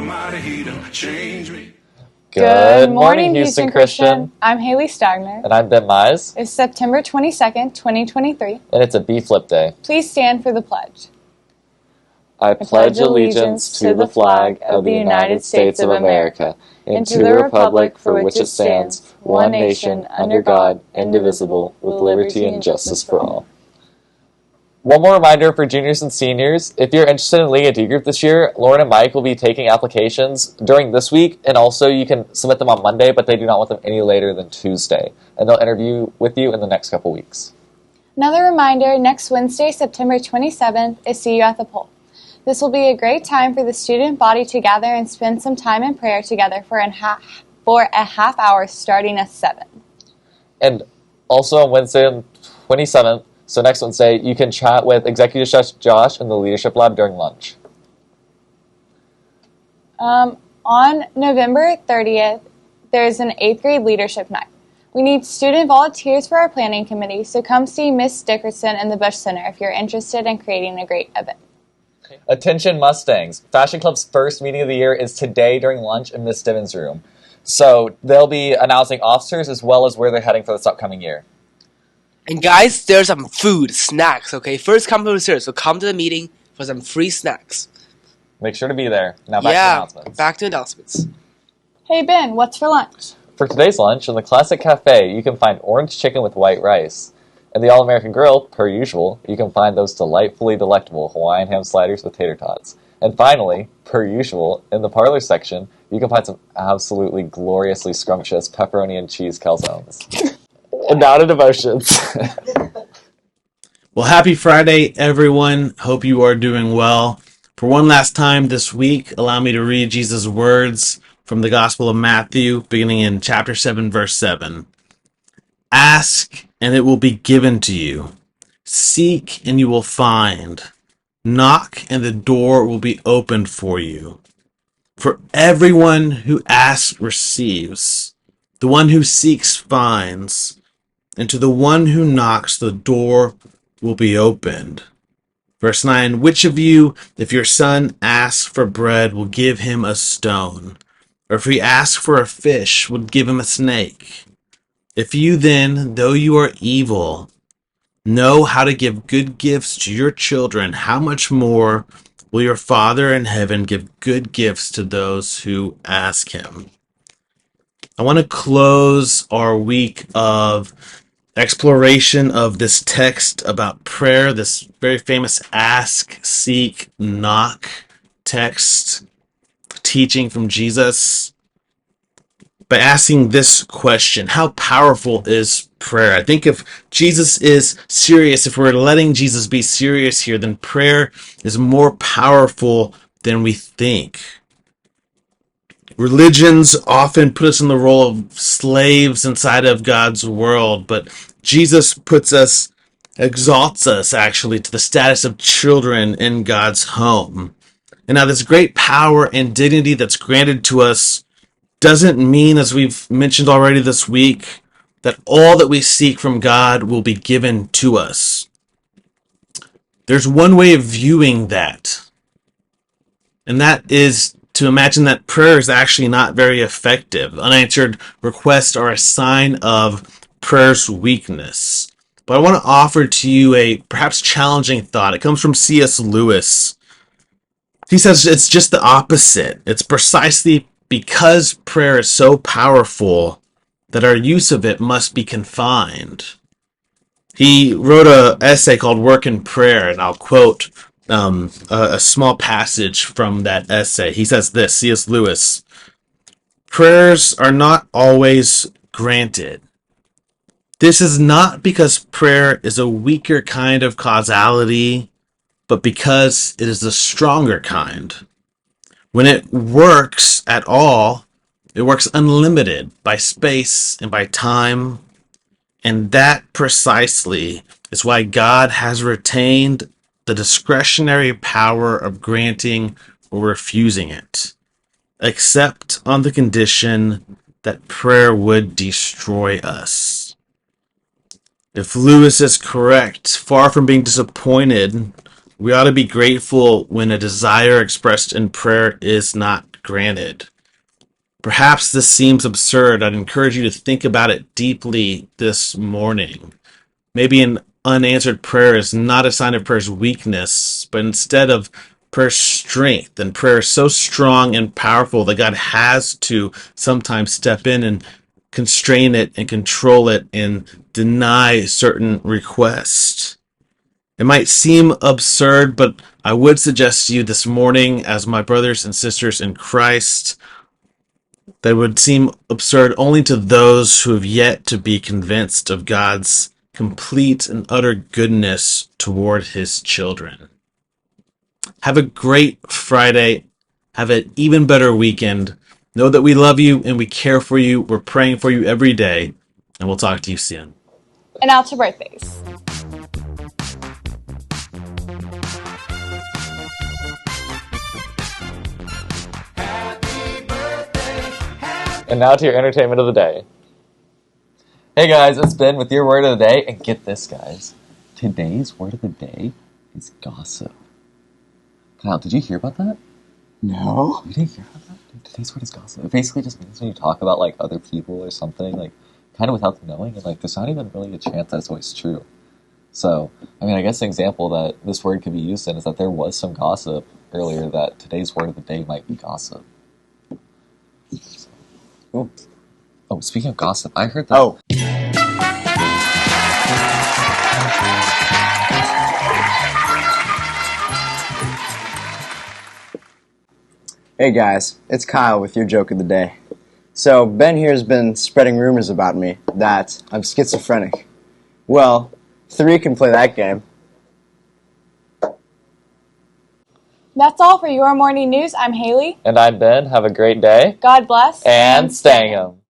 mighty, he done changed me. Good morning, Houston Christian. I'm Haley Stagner. And I'm Ben Mize. It's September 22nd, 2023. And it's a B-Flip Day. Please stand for the pledge. I pledge allegiance to the flag of the United States of America and to the republic for which it stands, one nation, under God, indivisible, with liberty and justice for all. One more reminder for juniors and seniors, if you're interested in leading a D group this year, Lauren and Mike will be taking applications during this week, and also you can submit them on Monday, but they do not want them any later than Tuesday, and they'll interview with you in the next couple weeks. Another reminder, next Wednesday, September 27th, is See You at the Pole. This will be a great time for the student body to gather and spend some time in prayer together for a half hour starting at 7. And also on Wednesday, on 27th, so next Wednesday, you can chat with Executive Chef Josh in the Leadership Lab during lunch. On November 30th, there's an 8th grade leadership night. We need student volunteers for our planning committee, so come see Miss Dickerson in the Bush Center if you're interested in creating a great event. Attention Mustangs. Fashion Club's first meeting of the year is today during lunch in Miss Stiven's room. So they'll be announcing officers as well as where they're heading for this upcoming year. And guys, there's some food, snacks, okay? First come, first served, so come to the meeting for some free snacks. Make sure to be there. Now back to announcements. Back to announcements. Hey Ben, what's for lunch? For today's lunch, in the Classic Cafe, you can find orange chicken with white rice. In the All-American Grill, per usual, you can find those delightfully delectable Hawaiian ham sliders with tater tots. And finally, per usual, in the parlor section, you can find some absolutely gloriously scrumptious pepperoni and cheese calzones. And now to devotions. Well, happy Friday, everyone. Hope you are doing well. For one last time this week, allow me to read Jesus' words from the Gospel of Matthew, beginning in chapter 7, verse 7. Ask, and it will be given to you. Seek, and you will find. Knock, and the door will be opened for you. For everyone who asks receives. The one who seeks finds. And to the one who knocks, the door will be opened. Verse 9, which of you, if your son asks for bread, will give him a stone? Or if he asks for a fish, would give him a snake? If you then, though you are evil, know how to give good gifts to your children, how much more will your Father in heaven give good gifts to those who ask him? I want to close our week of exploration of this text about prayer, this very famous ask, seek, knock text, teaching from Jesus, by asking this question: how powerful is prayer? I think if Jesus is serious, if we're letting Jesus be serious here, then prayer is more powerful than we think. Religions often put us in the role of slaves inside of God's world, but Jesus exalts us actually to the status of children in God's home. And now this great power and dignity that's granted to us doesn't mean, as we've mentioned already this week, that all that we seek from God will be given to us. There's one way of viewing that, and that is to imagine that prayer is actually not very effective. Unanswered requests are a sign of prayer's weakness. But I want to offer to you a perhaps challenging thought. It comes from C.S. Lewis. He says it's just the opposite. It's precisely because prayer is so powerful that our use of it must be confined. He wrote an essay called Work in Prayer, and I'll quote a small passage from that essay. He says this, C.S. Lewis: prayers are not always granted. This is not because prayer is a weaker kind of causality, but because it is a stronger kind. When it works at all, it works unlimited by space and by time. And that precisely is why God has retained the discretionary power of granting or refusing it, except on the condition that prayer would destroy us. If Lewis is correct, far from being disappointed, we ought to be grateful when a desire expressed in prayer is not granted. Perhaps this seems absurd. I'd encourage you to think about it deeply this morning. Maybe an unanswered prayer is not a sign of prayer's weakness, but instead of prayer's strength. And prayer is so strong and powerful that God has to sometimes step in and constrain it and control it and deny certain requests. It might seem absurd, but I would suggest to you this morning, as my brothers and sisters in Christ, that it would seem absurd only to those who have yet to be convinced of God's complete and utter goodness toward his children. Have a great Friday. Have an even better weekend. Know that we love you and we care for you. We're praying for you every day. And we'll talk to you soon. And out to birthdays. And now to your entertainment of the day. Hey guys, it's Ben with your word of the day. And get this, guys. Today's word of the day is gossip. Kyle, did you hear about that? No. You didn't hear about that? Dude, today's word is gossip. It basically just means when you talk about, like, other people or something, like, kind of without them knowing, and, like, there's not even really a chance that it's always true. So, I mean, I guess an example that this word could be used in is that there was some gossip earlier that today's word of the day might be gossip. Cool. Oh, speaking of gossip, I heard that... Oh. Hey guys, it's Kyle with your joke of the day. So, Ben here has been spreading rumors about me that I'm schizophrenic. Well, 3 can play that game. That's all for your morning news. I'm Haley. And I'm Ben. Have a great day. God bless. And stang 'em.